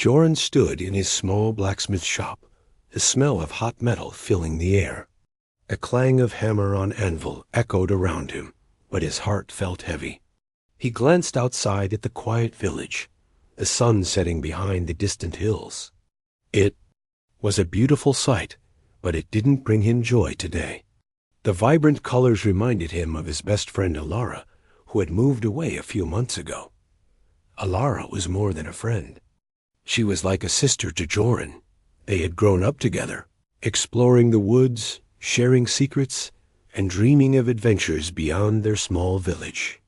Joran stood in his small blacksmith shop, the smell of hot metal filling the air. A clang of hammer on anvil echoed around him, but his heart felt heavy. He glanced outside at the quiet village, the sun setting behind the distant hills. It was a beautiful sight, but it didn't bring him joy today. The vibrant colors reminded him of his best friend Alara, who had moved away a few months ago. Alara was more than a friend. She was like a sister to Joran. They had grown up together, exploring the woods, sharing secrets, and dreaming of adventures beyond their small village.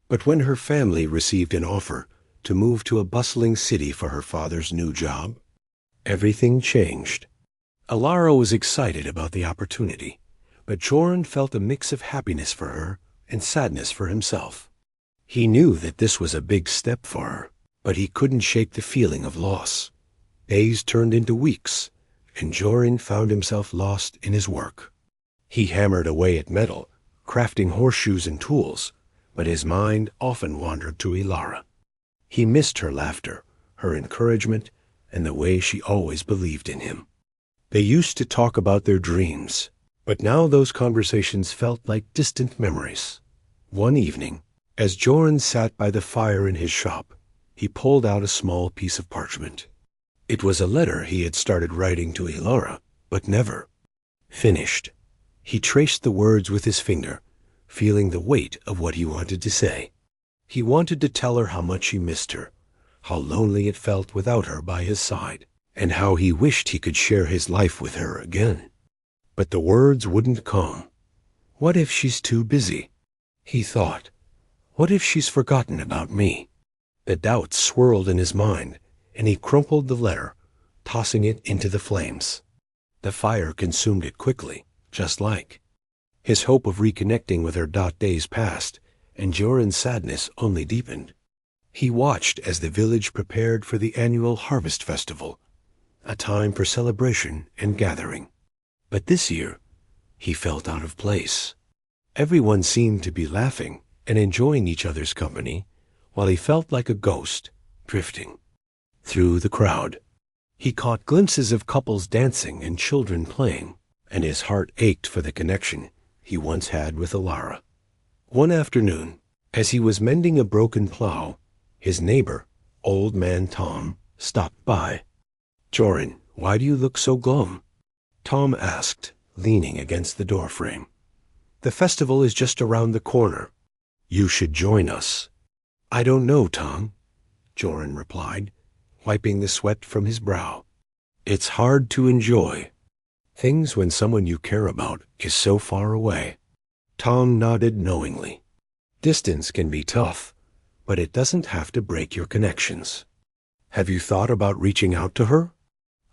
But when her family received an offer to move to a bustling city for her father's new job, everything changed. Alara was excited about the opportunity, but Joran felt a mix of happiness for her and sadness for himself. He knew that this was a big step for her, but he couldn't shake the feeling of loss. Days turned into weeks, and Joran found himself lost in his work. He hammered away at metal, crafting horseshoes and tools, but his mind often wandered to Alara. He missed her laughter, her encouragement, and the way she always believed in him. They used to talk about their dreams, but now those conversations felt like distant memories. One evening, as Joran sat by the fire in his shop, he pulled out a small piece of parchment. It was a letter he had started writing to Alara, but never finished. He traced the words with his finger, feeling the weight of what he wanted to say. He wanted to tell her how much he missed her, how lonely it felt without her by his side, and how he wished he could share his life with her again. But the words wouldn't come. What if she's too busy? He thought. What if she's forgotten about me? The doubts swirled in his mind, and he crumpled the letter, tossing it into the flames. The fire consumed it quickly, just like. His hope of reconnecting with her days passed, and Joran's sadness only deepened. He watched as the village prepared for the annual harvest festival, a time for celebration and gathering. But this year, he felt out of place. Everyone seemed to be laughing and enjoying each other's company, while he felt like a ghost drifting through the crowd. He caught glimpses of couples dancing and children playing, and his heart ached for the connection he once had with Alara. One afternoon, as he was mending a broken plow, his neighbor, Old Man Tom, stopped by. "Joran, why do you look so glum?" Tom asked, leaning against the doorframe. "The festival is just around the corner. You should join us." "I don't know, Tom," Joran replied, wiping the sweat from his brow. "It's hard to enjoy things when someone you care about is so far away." Tom nodded knowingly. Distance can be tough, but it doesn't have to break your connections. "Have you thought about reaching out to her?"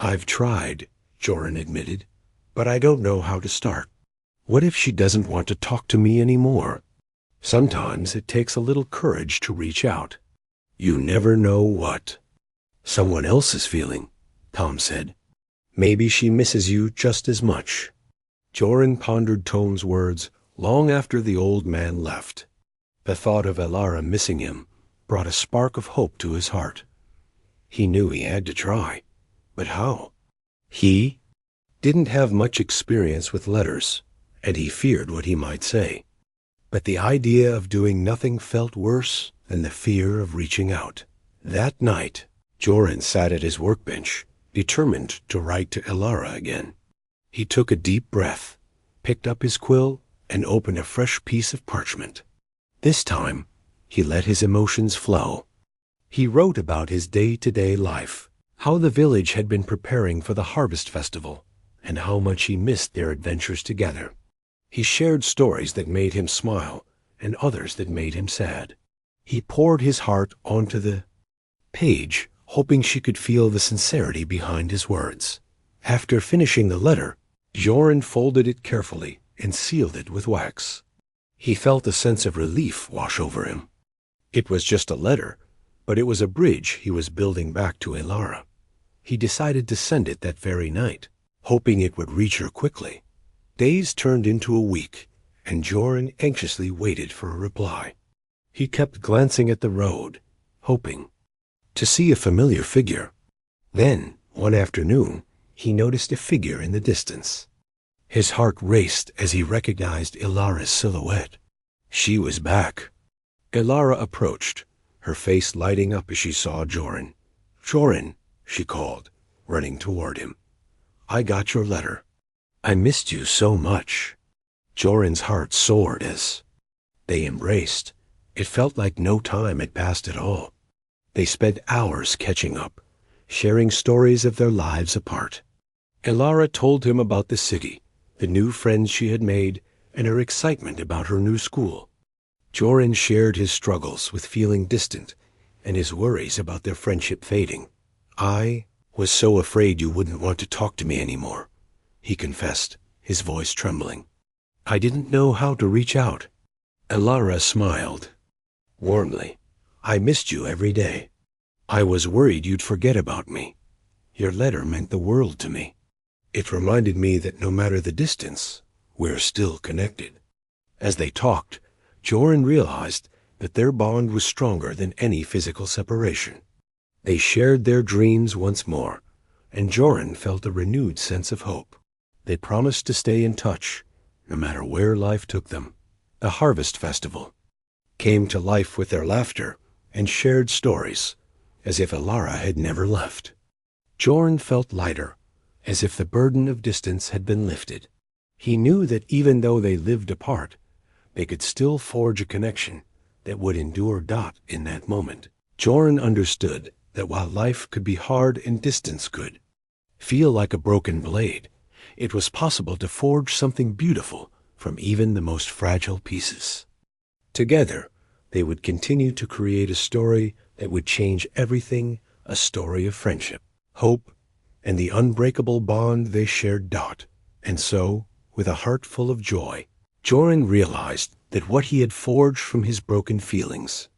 "I've tried," Joran admitted, "but I don't know how to start. What if she doesn't want to talk to me anymore?" Sometimes it takes a little courage to reach out. "You never know what someone else is feeling," Tom said. "Maybe she misses you just as much." Joran pondered Tom's words long after the old man left. The thought of Alara missing him brought a spark of hope to his heart. He knew he had to try, but how? He didn't have much experience with letters, and he feared what he might say. But the idea of doing nothing felt worse than the fear of reaching out. That night, Joran sat at his workbench, determined to write to Alara again. He took a deep breath, picked up his quill, and opened a fresh piece of parchment. This time, he let his emotions flow. He wrote about his day-to-day life, how the village had been preparing for the harvest festival, and how much he missed their adventures together. He shared stories that made him smile and others that made him sad. He poured his heart onto the page, hoping she could feel the sincerity behind his words. After finishing the letter, Joran folded it carefully and sealed it with wax. He felt a sense of relief wash over him. It was just a letter, but it was a bridge he was building back to Alara. He decided to send it that very night, hoping it would reach her quickly. Days turned into a week, and Joran anxiously waited for a reply. He kept glancing at the road, hoping to see a familiar figure. Then, one afternoon, he noticed a figure in the distance. His heart raced as he recognized Ilara's silhouette. She was back. Ilara approached, her face lighting up as she saw Joran. "Joran," she called, running toward him. "I got your letter. I missed you so much." Joran's heart soared as they embraced. It felt like no time had passed at all. They spent hours catching up, sharing stories of their lives apart. Ilara told him about the city, the new friends she had made, and her excitement about her new school. Joran shared his struggles with feeling distant and his worries about their friendship fading. "I was so afraid you wouldn't want to talk to me anymore," he confessed, his voice trembling. "I didn't know how to reach out." Ilara smiled warmly. "I missed you every day. I was worried you'd forget about me. Your letter meant the world to me. It reminded me that no matter the distance, we're still connected." As they talked, Joran realized that their bond was stronger than any physical separation. They shared their dreams once more, and Joran felt a renewed sense of hope. They promised to stay in touch, no matter where life took them. The harvest festival came to life with their laughter and shared stories, as if Ilara had never left. Joran felt lighter, as if the burden of distance had been lifted. He knew that even though they lived apart, they could still forge a connection that would endure. In that moment, Joran understood that while life could be hard and distance could feel like a broken blade, it was possible to forge something beautiful from even the most fragile pieces. Together, they would continue to create a story that would change everything, a story of friendship, hope, and the unbreakable bond they shared. And so, with a heart full of joy, Joran realized that what he had forged from his broken feelings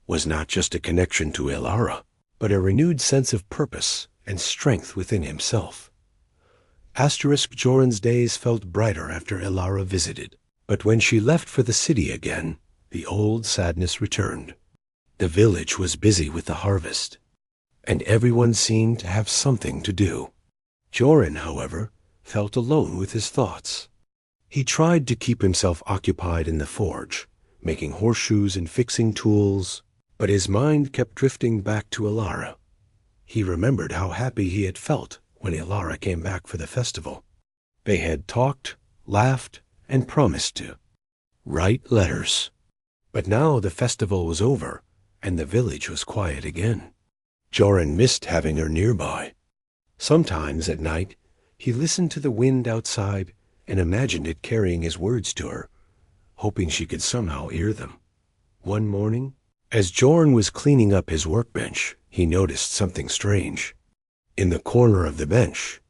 was not just a connection to Ilara, but a renewed sense of purpose and strength within himself. Joran's days felt brighter after Ilara visited, but when she left for the city again, the old sadness returned. The village was busy with the harvest, and everyone seemed to have something to do. Joran, however, felt alone with his thoughts. He tried to keep himself occupied in the forge, making horseshoes and fixing tools, but his mind kept drifting back to Ilara. He remembered how happy he had felt when Ilara came back for the festival. They had talked, laughed, and promised to write letters. But now the festival was over, and the village was quiet again. Joran missed having her nearby. Sometimes at night, he listened to the wind outside and imagined it carrying his words to her, hoping she could somehow hear them. One morning, as Joran was cleaning up his workbench, he noticed something strange. In the corner of the bench,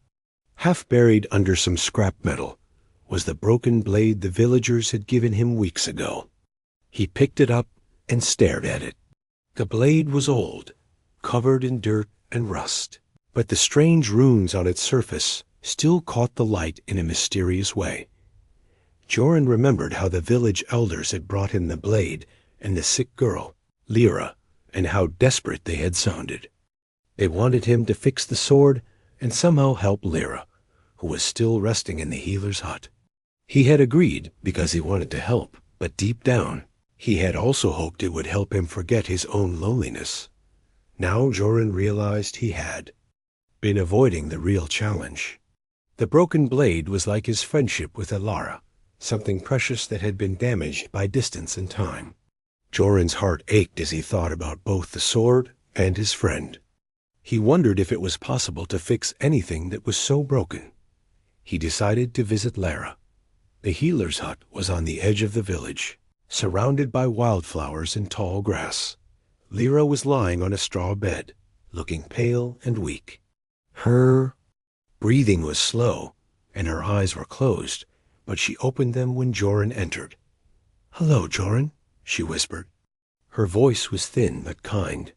half buried under some scrap metal, was the broken blade the villagers had given him weeks ago. He picked it up and stared at it. The blade was old, covered in dirt and rust, but the strange runes on its surface still caught the light in a mysterious way. Joran remembered how the village elders had brought him the blade and the sick girl, Lyra, and how desperate they had sounded. They wanted him to fix the sword and somehow help Lyra, who was still resting in the healer's hut. He had agreed because he wanted to help, but deep down, he had also hoped it would help him forget his own loneliness. Now Joran realized he had been avoiding the real challenge. The broken blade was like his friendship with Ilara, something precious that had been damaged by distance and time. Joran's heart ached as he thought about both the sword and his friend. He wondered if it was possible to fix anything that was so broken. He decided to visit Lyra. The healer's hut was on the edge of the village, surrounded by wildflowers and tall grass. Lyra was lying on a straw bed, looking pale and weak. Her breathing was slow, and her eyes were closed, but she opened them when Joran entered. "Hello, Joran," she whispered. Her voice was thin but kind.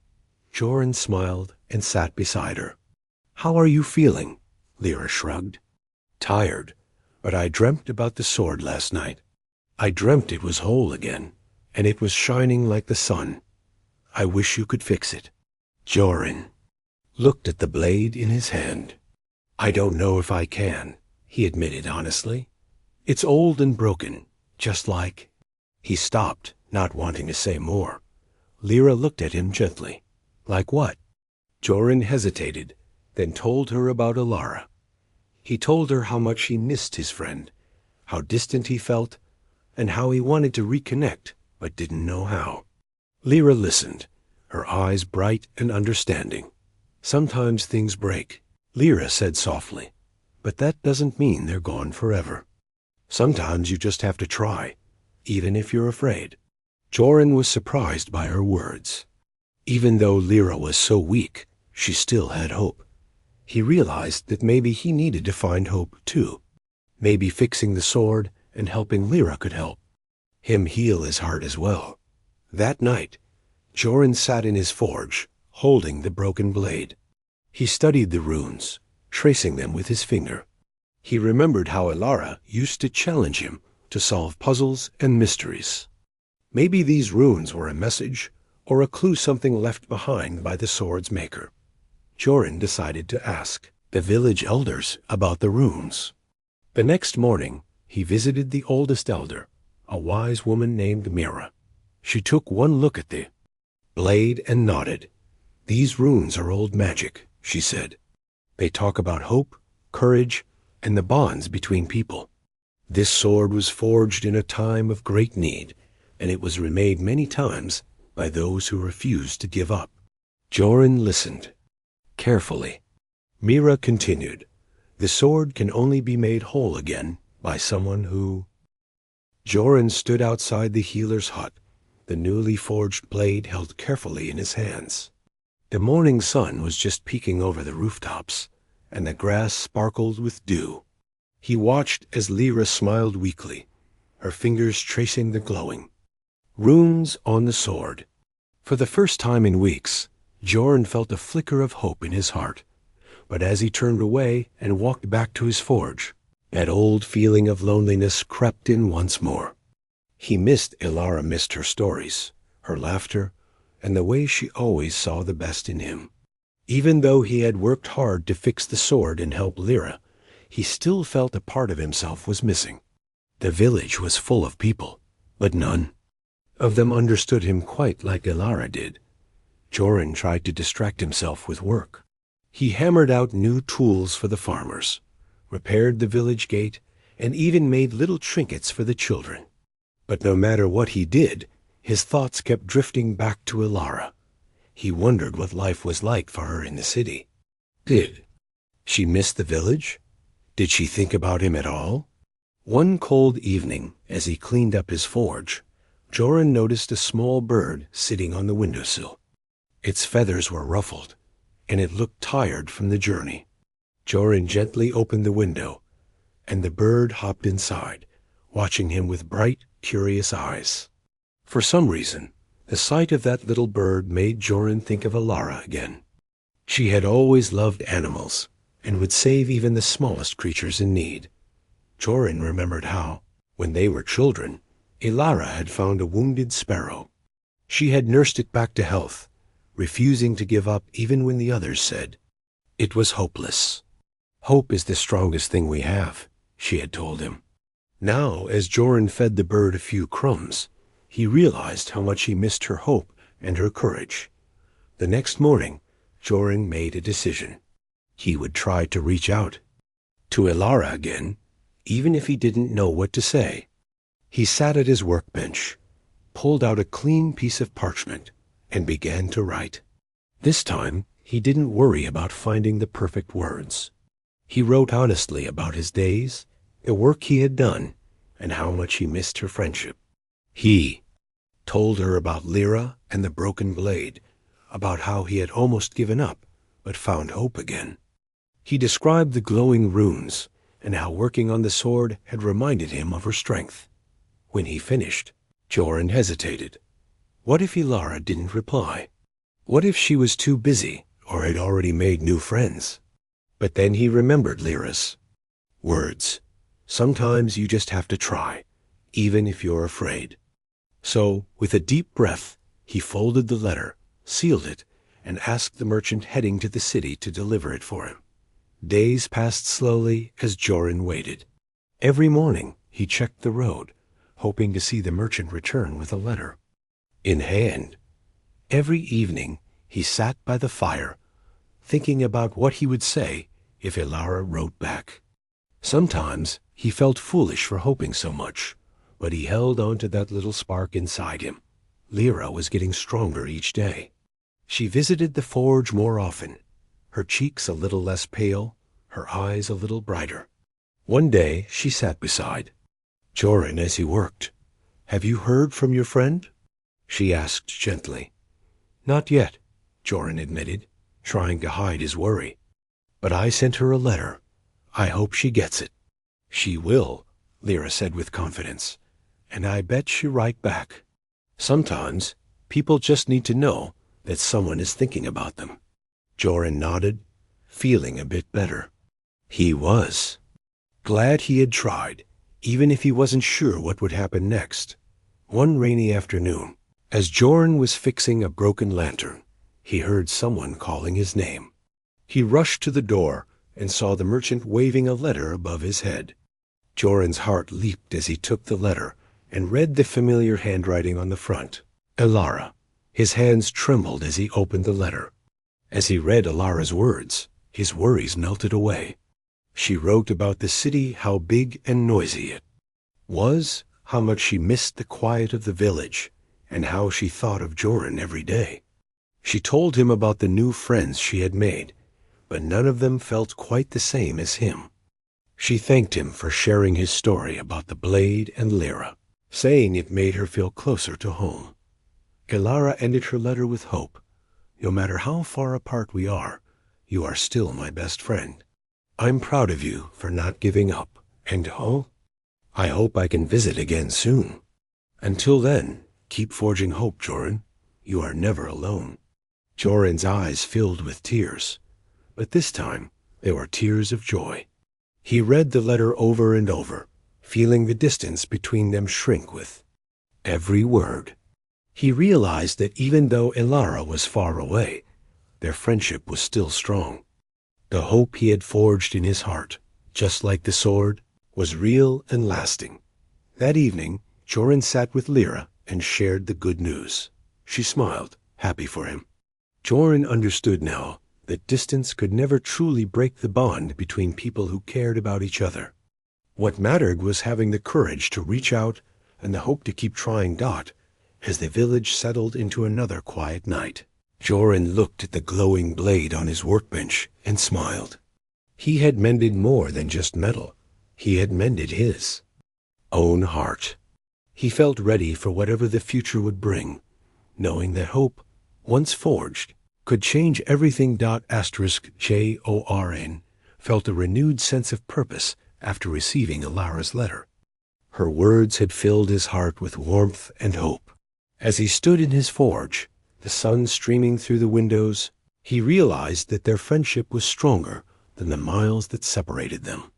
Joran smiled and sat beside her. "How are you feeling?" Lyra shrugged. "Tired, but I dreamt about the sword last night. I dreamt it was whole again, and it was shining like the sun. I wish you could fix it." "Joran," looked at the blade in his hand. "I don't know if I can," he admitted honestly. "It's old and broken, just like—" He stopped, not wanting to say more. Lyra looked at him gently. "Like what?" Joran hesitated, then told her about Alara. He told her how much he missed his friend, how distant he felt, and how he wanted to reconnect, but didn't know how. Lyra listened, her eyes bright and understanding. "Sometimes things break," Lyra said softly, "but that doesn't mean they're gone forever. Sometimes you just have to try, even if you're afraid." Joran was surprised by her words. Even though Lyra was so weak, she still had hope. He realized that maybe he needed to find hope too. Maybe fixing the sword and helping Lyra could help him heal his heart as well. That night, Joran sat in his forge, holding the broken blade. He studied the runes, tracing them with his finger. He remembered how Alara used to challenge him to solve puzzles and mysteries. Maybe these runes were a message or a clue, something left behind by the sword's maker. Joran decided to ask the village elders about the runes. The next morning, he visited the oldest elder, a wise woman named Mira. She took one look at the blade and nodded. "These runes are old magic," she said. "They talk about hope, courage, and the bonds between people. This sword was forged in a time of great need, and it was remade many times by those who refused to give up." Joran listened carefully. Mira continued, "The sword can only be made whole again by someone who—" Joran stood outside the healer's hut, the newly forged blade held carefully in his hands. The morning sun was just peeking over the rooftops, and the grass sparkled with dew. He watched as Lyra smiled weakly, her fingers tracing the glowing runes on the sword. For the first time in weeks, Joran felt a flicker of hope in his heart. But as he turned away and walked back to his forge, that old feeling of loneliness crept in once more. He missed Alara, missed her stories, her laughter, and the way she always saw the best in him. Even though he had worked hard to fix the sword and help Lyra, he still felt a part of himself was missing. The village was full of people, but none of them understood him quite like Alara did. Joran tried to distract himself with work. He hammered out new tools for the farmers, repaired the village gate, and even made little trinkets for the children. But no matter what he did, his thoughts kept drifting back to Alara. He wondered what life was like for her in the city. Did she miss the village? Did she think about him at all? One cold evening, as he cleaned up his forge, Joran noticed a small bird sitting on the windowsill. Its feathers were ruffled, and it looked tired from the journey. Joran gently opened the window, and the bird hopped inside, watching him with bright, curious eyes. For some reason, the sight of that little bird made Joran think of Alara again. She had always loved animals, and would save even the smallest creatures in need. Joran remembered how, when they were children, Alara had found a wounded sparrow. She had nursed it back to health, refusing to give up even when the others said it was hopeless. "Hope is the strongest thing we have," she had told him. Now, as Joran fed the bird a few crumbs, he realized how much he missed her hope and her courage. The next morning, Joran made a decision. He would try to reach out to Alara again, even if he didn't know what to say. He sat at his workbench, pulled out a clean piece of parchment, and began to write. This time, he didn't worry about finding the perfect words. He wrote honestly about his days, the work he had done, and how much he missed her friendship. He told her about Lyra and the broken blade, about how he had almost given up, but found hope again. He described the glowing runes, and how working on the sword had reminded him of her strength. When he finished, Joran hesitated. What if Alara didn't reply? What if she was too busy or had already made new friends? But then he remembered Lyra's words. Sometimes you just have to try, even if you're afraid. So, with a deep breath, he folded the letter, sealed it, and asked the merchant heading to the city to deliver it for him. Days passed slowly as Joran waited. Every morning he checked the road, hoping to see the merchant return with a letter in hand. Every evening he sat by the fire, thinking about what he would say if Elara wrote back. Sometimes he felt foolish for hoping so much, but he held on to that little spark inside him. Lyra was getting stronger each day. She visited the forge more often, her cheeks a little less pale, her eyes a little brighter. One day she sat beside Joran as he worked. "Have you heard from your friend?" she asked gently. "Not yet," Joran admitted, trying to hide his worry. "But I sent her a letter. I hope she gets it." "She will," Lyra said with confidence, "and I bet she'll write back." Sometimes people just need to know that someone is thinking about them. Joran nodded, feeling a bit better. He was glad he had tried, even if he wasn't sure what would happen next. One rainy afternoon, as Joran was fixing a broken lantern, he heard someone calling his name. He rushed to the door and saw the merchant waving a letter above his head. Joran's heart leaped as he took the letter and read the familiar handwriting on the front. Elara. His hands trembled as he opened the letter. As he read Elara's words, his worries melted away. She wrote about the city, how big and noisy it was, how much she missed the quiet of the village, and how she thought of Joran every day. She told him about the new friends she had made, but none of them felt quite the same as him. She thanked him for sharing his story about the blade and Lyra, saying it made her feel closer to home. Elara ended her letter with hope. "No matter how far apart we are, you are still my best friend. I'm proud of you for not giving up, and I hope I can visit again soon. Until then, keep forging hope, Joran. You are never alone." Joran's eyes filled with tears, but this time they were tears of joy. He read the letter over and over, feeling the distance between them shrink with every word. He realized that even though Elara was far away, their friendship was still strong. The hope he had forged in his heart, just like the sword, was real and lasting. That evening, Joran sat with Lyra and shared the good news. She smiled, happy for him. Joran understood now that distance could never truly break the bond between people who cared about each other. What mattered was having the courage to reach out and the hope to keep trying as the village settled into another quiet night. Joran looked at the glowing blade on his workbench and smiled. He had mended more than just metal. He had mended his own heart. He felt ready for whatever the future would bring, knowing that hope, once forged, could change everything. Joran felt a renewed sense of purpose after receiving Elara's letter. Her words had filled his heart with warmth and hope. As he stood in his forge, the sun streaming through the windows, he realized that their friendship was stronger than the miles that separated them.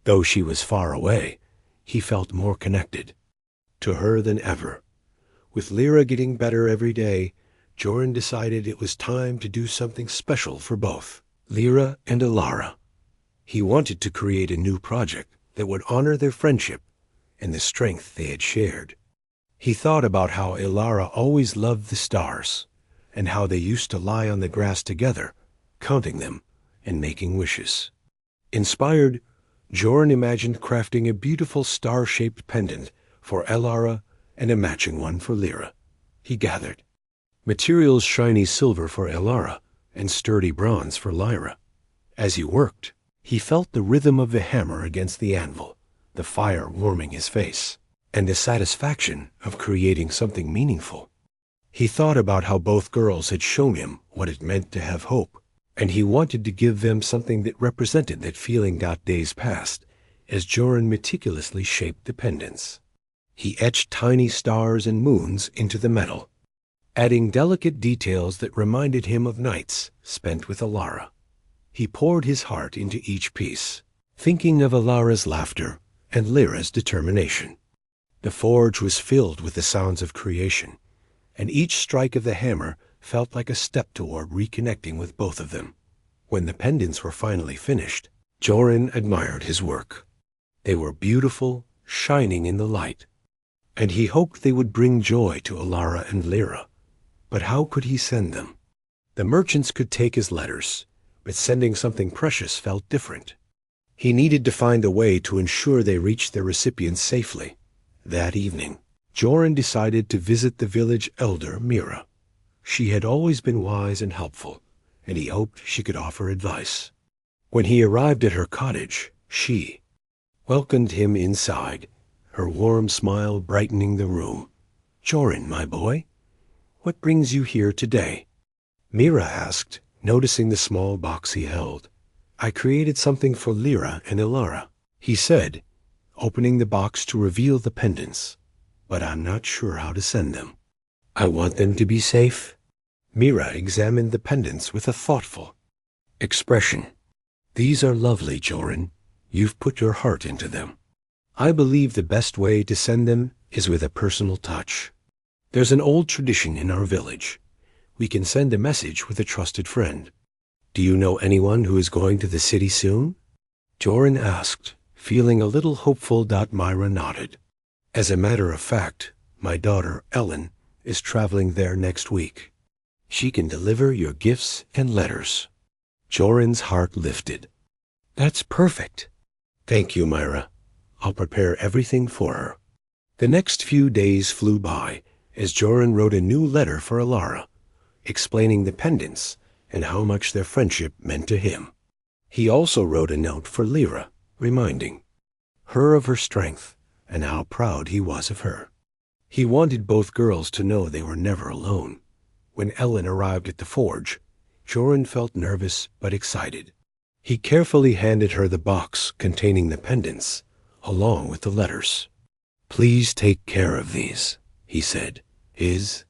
Though she was far away, he felt more connected to her than ever. With Lyra getting better every day, Joran decided it was time to do something special for both Lyra and Elara. He wanted to create a new project that would honor their friendship and the strength they had shared. He thought about how Elara always loved the stars, and how they used to lie on the grass together, counting them and making wishes. Inspired, Joran imagined crafting a beautiful star-shaped pendant for Elara and a matching one for Lyra. He gathered materials: shiny silver for Elara and sturdy bronze for Lyra. As he worked, he felt the rhythm of the hammer against the anvil, the fire warming his face, and the satisfaction of creating something meaningful. He thought about how both girls had shown him what it meant to have hope, and he wanted to give them something that represented that feeling. Days passed as Joran meticulously shaped the pendants. He etched tiny stars and moons into the metal, adding delicate details that reminded him of nights spent with Elara. He poured his heart into each piece, thinking of Elara's laughter and Lyra's determination. The forge was filled with the sounds of creation, and each strike of the hammer felt like a step toward reconnecting with both of them. When the pendants were finally finished, Joran admired his work. They were beautiful, shining in the light, and he hoped they would bring joy to Alara and Lyra. But how could he send them? The merchants could take his letters, but sending something precious felt different. He needed to find a way to ensure they reached their recipients safely. That evening, Joran decided to visit the village elder, Mira. She had always been wise and helpful, and he hoped she could offer advice. When he arrived at her cottage, she welcomed him inside, her warm smile brightening the room. "Joran, my boy, what brings you here today?" Mira asked, noticing the small box he held. "I created something for Lyra and Alara," he said, opening the box to reveal the pendants, "but I'm not sure how to send them. I want them to be safe." Mira examined the pendants with a thoughtful expression. "These are lovely, Joran. You've put your heart into them. I believe the best way to send them is with a personal touch. There's an old tradition in our village. We can send a message with a trusted friend. Do you know anyone who is going to the city soon?" Joran asked, feeling a little hopeful. Myra nodded. "As a matter of fact, my daughter, Ellen, is traveling there next week. She can deliver your gifts and letters." Joran's heart lifted. "That's perfect. Thank you, Myra. I'll prepare everything for her." The next few days flew by as Joran wrote a new letter for Alara, explaining the pendants and how much their friendship meant to him. He also wrote a note for Lyra, reminding her of her strength and how proud he was of her. He wanted both girls to know they were never alone. When Ellen arrived at the forge, Joran felt nervous but excited. He carefully handed her the box containing the pendants, along with the letters. "Please take care of these," he said, his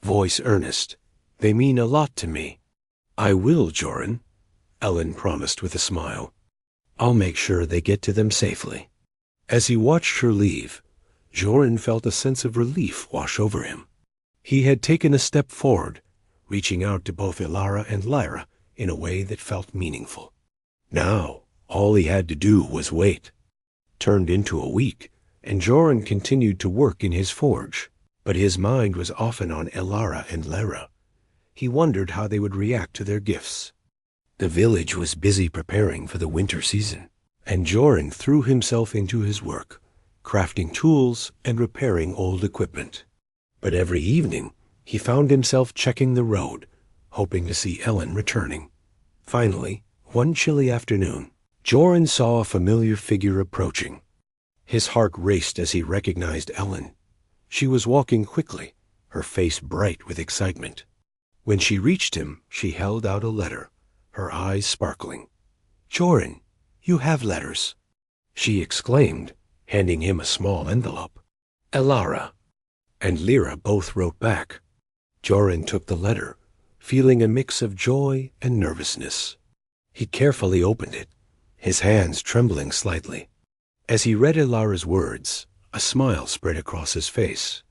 voice earnest. "They mean a lot to me." "I will, Joran," Ellen promised with a smile. "I'll make sure they get to them safely." As he watched her leave, Joran felt a sense of relief wash over him. He had taken a step forward, reaching out to both Alara and Lyra in a way that felt meaningful. Now, all he had to do was wait. Turned into a week, and Joran continued to work in his forge, but his mind was often on Alara and Lyra. He wondered how they would react to their gifts. The village was busy preparing for the winter season, and Joran threw himself into his work, crafting tools and repairing old equipment. But every evening, he found himself checking the road, hoping to see Ellen returning. Finally, one chilly afternoon, Joran saw a familiar figure approaching. His heart raced as he recognized Ellen. She was walking quickly, her face bright with excitement. When she reached him, she held out a letter, her eyes sparkling. "Joran, you have letters," she exclaimed, handing him a small envelope. Alara and Lyra both wrote back. Joran took the letter, feeling a mix of joy and nervousness. He carefully opened it, his hands trembling slightly. As he read Alara's words, a smile spread across his face.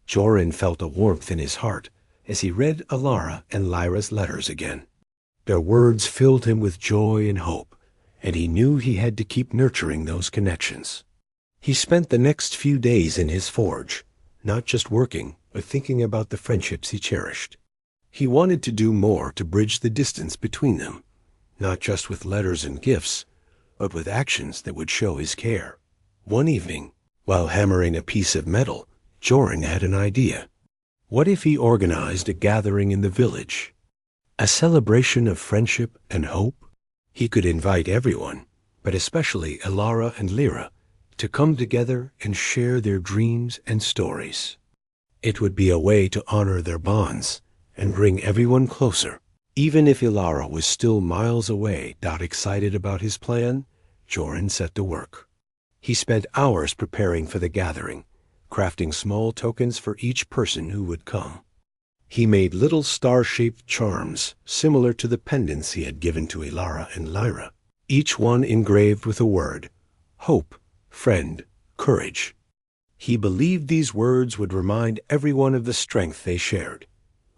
Joran felt a warmth in his heart as he read Alara and Lyra's letters again. Their words filled him with joy and hope, and he knew he had to keep nurturing those connections. He spent the next few days in his forge, not just working, but thinking about the friendships he cherished. He wanted to do more to bridge the distance between them, not just with letters and gifts, but with actions that would show his care. One evening, while hammering a piece of metal, Joran had an idea. What if he organized a gathering in the village? A celebration of friendship and hope? He could invite everyone, but especially Alara and Lyra, to come together and share their dreams and stories. It would be a way to honor their bonds and bring everyone closer. Even if Alara was still miles away, not excited about his plan, Joran set to work. He spent hours preparing for the gathering, crafting small tokens for each person who would come. He made little star-shaped charms similar to the pendants he had given to Alara and Lyra, each one engraved with a word: hope, friend, courage. He believed these words would remind everyone of the strength they shared.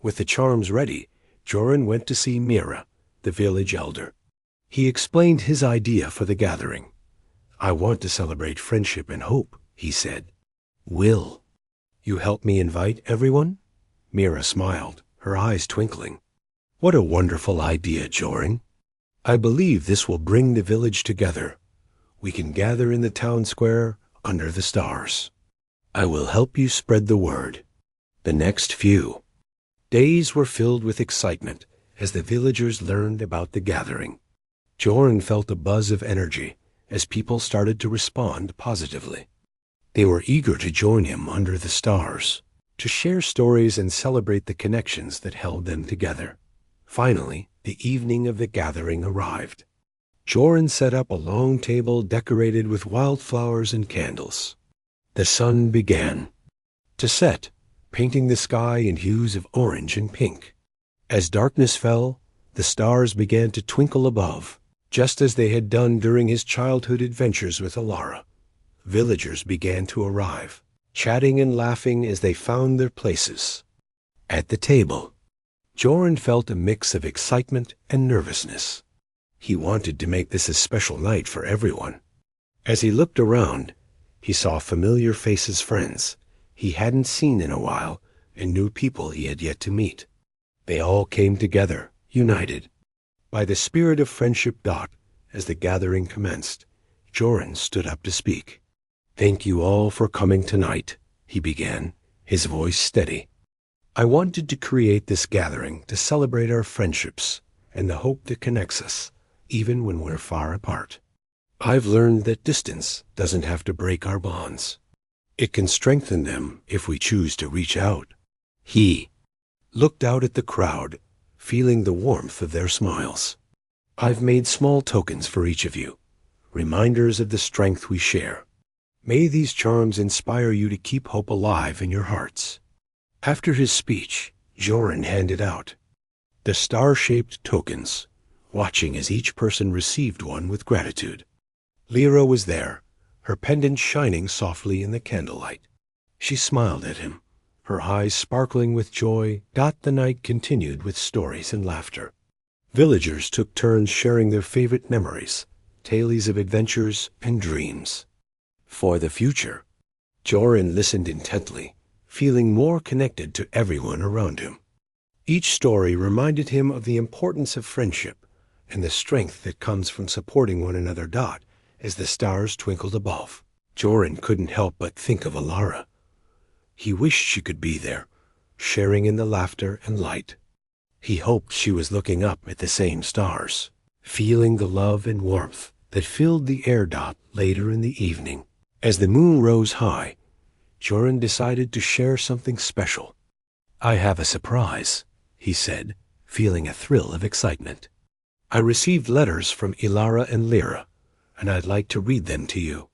With the charms ready, Joran went to see Mira, the village elder. He explained his idea for the gathering. "I want to celebrate friendship and hope," he said. "Will you help me invite everyone?" Mira smiled, her eyes twinkling. "What a wonderful idea, Joran. I believe this will bring the village together. We can gather in the town square under the stars. I will help you spread the word." The next few days were filled with excitement as the villagers learned about the gathering. Joran felt a buzz of energy as people started to respond positively. They were eager to join him under the stars, to share stories and celebrate the connections that held them together. Finally, the evening of the gathering arrived. Joran set up a long table decorated with wildflowers and candles. The sun began to set, painting the sky in hues of orange and pink. As darkness fell, the stars began to twinkle above, just as they had done during his childhood adventures with Alara. Villagers began to arrive, chatting and laughing as they found their places. At the table, Joran felt a mix of excitement and nervousness. He wanted to make this a special night for everyone. As he looked around, he saw familiar faces, friends he hadn't seen in a while, and new people he had yet to meet. They all came together, united by the spirit of friendship. As the gathering commenced, Joran stood up to speak. "Thank you all for coming tonight," he began, his voice steady. "I wanted to create this gathering to celebrate our friendships and the hope that connects us, even when we're far apart. I've learned that distance doesn't have to break our bonds. It can strengthen them if we choose to reach out." He looked out at the crowd, feeling the warmth of their smiles. "I've made small tokens for each of you, reminders of the strength we share. May these charms inspire you to keep hope alive in your hearts." After his speech, Joran handed out the star-shaped tokens, watching as each person received one with gratitude. Lyra was there, her pendant shining softly in the candlelight. She smiled at him, her eyes sparkling with joy. The night continued with stories and laughter. Villagers took turns sharing their favorite memories, tales of adventures and dreams. For the future, Joran listened intently, feeling more connected to everyone around him. Each story reminded him of the importance of friendship and the strength that comes from supporting one another. As the stars twinkled above, Joran couldn't help but think of Alara. He wished she could be there, sharing in the laughter and light. He hoped she was looking up at the same stars, feeling the love and warmth that filled the air. Later in the evening, as the moon rose high, Joran decided to share something special. "I have a surprise," he said, feeling a thrill of excitement. "I received letters from Alara and Lyra, and I'd like to read them to you."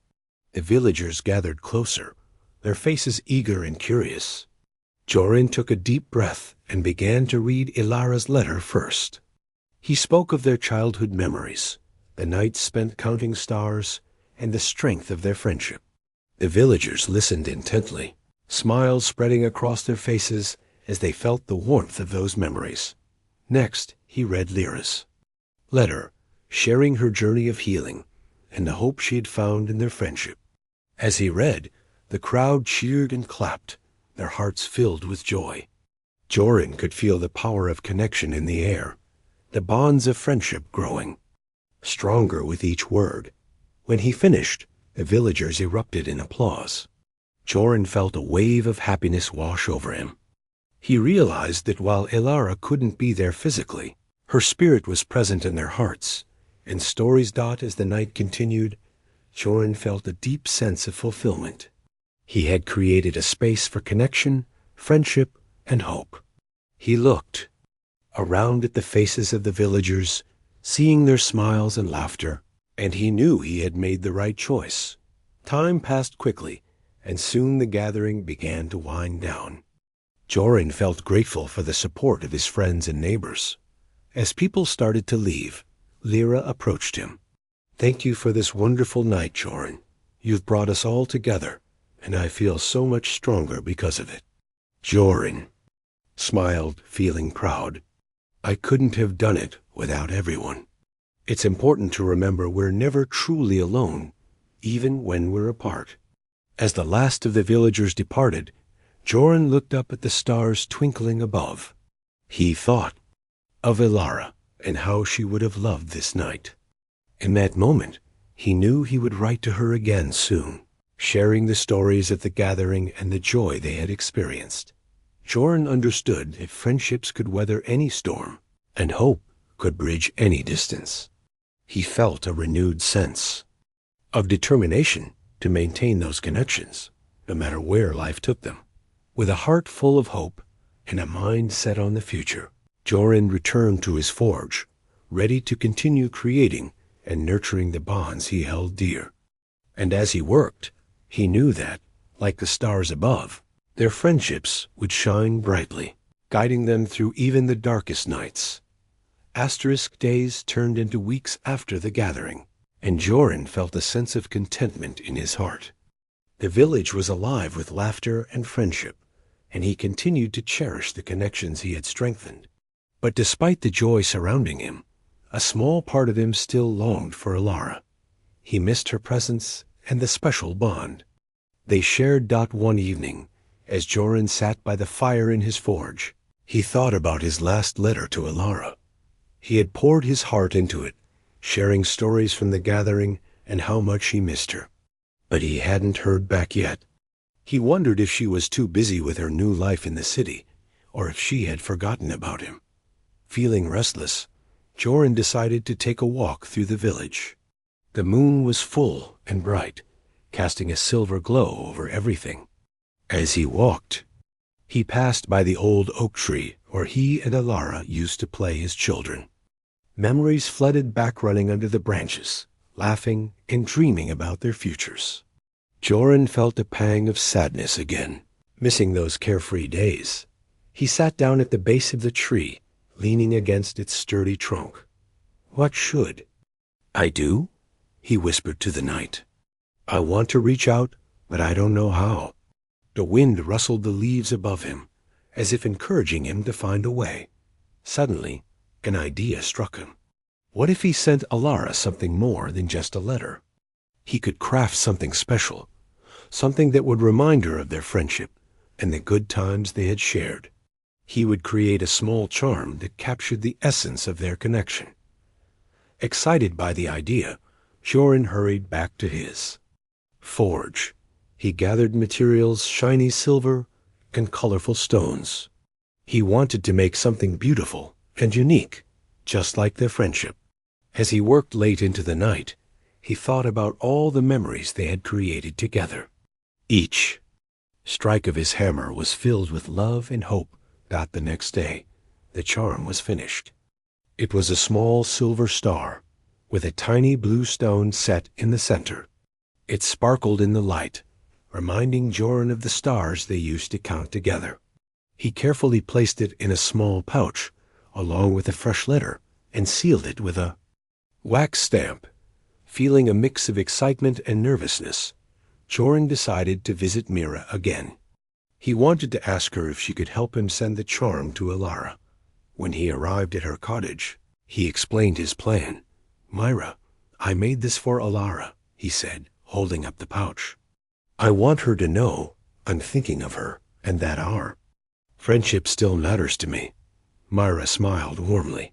The villagers gathered closer, their faces eager and curious. Joran took a deep breath and began to read Ilara's letter first. He spoke of their childhood memories, the nights spent counting stars, and the strength of their friendship. The villagers listened intently, smiles spreading across their faces as they felt the warmth of those memories. Next, he read Lyra's letter, sharing her journey of healing and the hope she had found in their friendship. As he read, the crowd cheered and clapped, their hearts filled with joy. Joran could feel the power of connection in the air, the bonds of friendship growing stronger with each word. When he finished, the villagers erupted in applause. Joran felt a wave of happiness wash over him. He realized that while Alara couldn't be there physically, her spirit was present in their hearts, and stories. As the night continued, Joran felt a deep sense of fulfillment. He had created a space for connection, friendship, and hope. He looked around at the faces of the villagers, seeing their smiles and laughter, and he knew he had made the right choice. Time passed quickly, and soon the gathering began to wind down. Joran felt grateful for the support of his friends and neighbors. As people started to leave, Lyra approached him. "Thank you for this wonderful night, Joran. You've brought us all together, and I feel so much stronger because of it." Joran smiled, feeling proud. I couldn't have done it without everyone. It's important to remember we're never truly alone, even when we're apart. As the last of the villagers departed, Joran looked up at the stars twinkling above. He thought of Ilara and how she would have loved this night. In that moment, he knew he would write to her again soon, sharing the stories of the gathering and the joy they had experienced. Joran understood that friendships could weather any storm, and hope could bridge any distance. He felt a renewed sense of determination to maintain those connections, no matter where life took them. With a heart full of hope and a mind set on the future, Joran returned to his forge, ready to continue creating and nurturing the bonds he held dear. And as he worked, he knew that, like the stars above, their friendships would shine brightly, guiding them through even the darkest nights. Asterisk days turned into weeks after the gathering, and Joran felt a sense of contentment in his heart. The village was alive with laughter and friendship, and he continued to cherish the connections he had strengthened. But despite the joy surrounding him, a small part of him still longed for Ilara. He missed her presence and the special bond they shared. One evening, as Joran sat by the fire in his forge, he thought about his last letter to Ilara. He had poured his heart into it, sharing stories from the gathering and how much he missed her. But he hadn't heard back yet. He wondered if she was too busy with her new life in the city, or if she had forgotten about him. Feeling restless, Joran decided to take a walk through the village. The moon was full and bright, casting a silver glow over everything. As he walked, he passed by the old oak tree where he and Ilara used to play as children. Memories flooded back, running under the branches, laughing and dreaming about their futures. Joran felt a pang of sadness again, missing those carefree days. He sat down at the base of the tree, leaning against its sturdy trunk. What should I do? He whispered to the night. I want to reach out, but I don't know how. The wind rustled the leaves above him, as if encouraging him to find a way. Suddenly, an idea struck him. What if he sent Ilara something more than just a letter? He could craft something special, something that would remind her of their friendship and the good times they had shared. He would create a small charm that captured the essence of their connection. Excited by the idea, Joran hurried back to his forge. He gathered materials, shiny silver and colorful stones. He wanted to make something beautiful and unique, just like their friendship. As he worked late into the night, he thought about all the memories they had created together. Each strike of his hammer was filled with love and hope. The next day, the charm was finished. It was a small silver star, with a tiny blue stone set in the center. It sparkled in the light, reminding Joran of the stars they used to count together. He carefully placed it in a small pouch, along with a fresh letter, and sealed it with a wax stamp. Feeling a mix of excitement and nervousness, Joran decided to visit Mira again. He wanted to ask her if she could help him send the charm to Ilara. When he arrived at her cottage, he explained his plan. Myra, I made this for Ilara, he said, holding up the pouch. I want her to know I'm thinking of her and that our friendship still matters to me. Myra smiled warmly.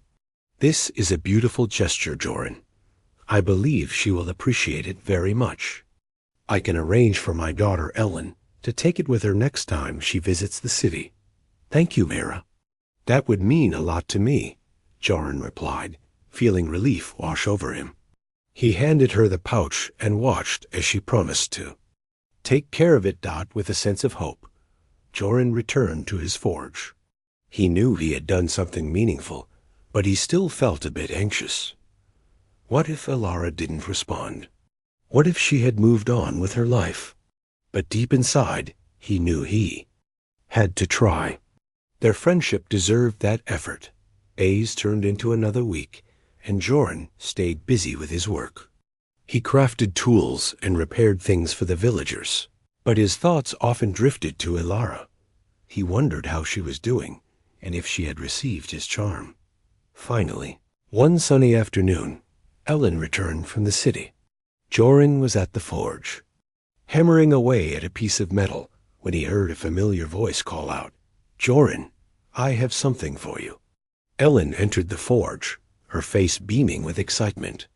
This is a beautiful gesture, Joran. I believe she will appreciate it very much. I can arrange for my daughter Ellen to take it with her next time she visits the city. Thank you, Myra. That would mean a lot to me, Joran replied, feeling relief wash over him. He handed her the pouch and watched as she promised to take care of it. With a sense of hope, Joran returned to his forge. He knew he had done something meaningful, but he still felt a bit anxious. What if Ilara didn't respond? What if she had moved on with her life? But deep inside, he knew he had to try. Their friendship deserved that effort. Days turned into another week, and Joran stayed busy with his work. He crafted tools and repaired things for the villagers, but his thoughts often drifted to Ilara. He wondered how she was doing, and if she had received his charm. Finally, one sunny afternoon, Ellen returned from the city. Joran was at the forge, hammering away at a piece of metal when he heard a familiar voice call out, "Joran, I have something for you." Ellen entered the forge, her face beaming with excitement.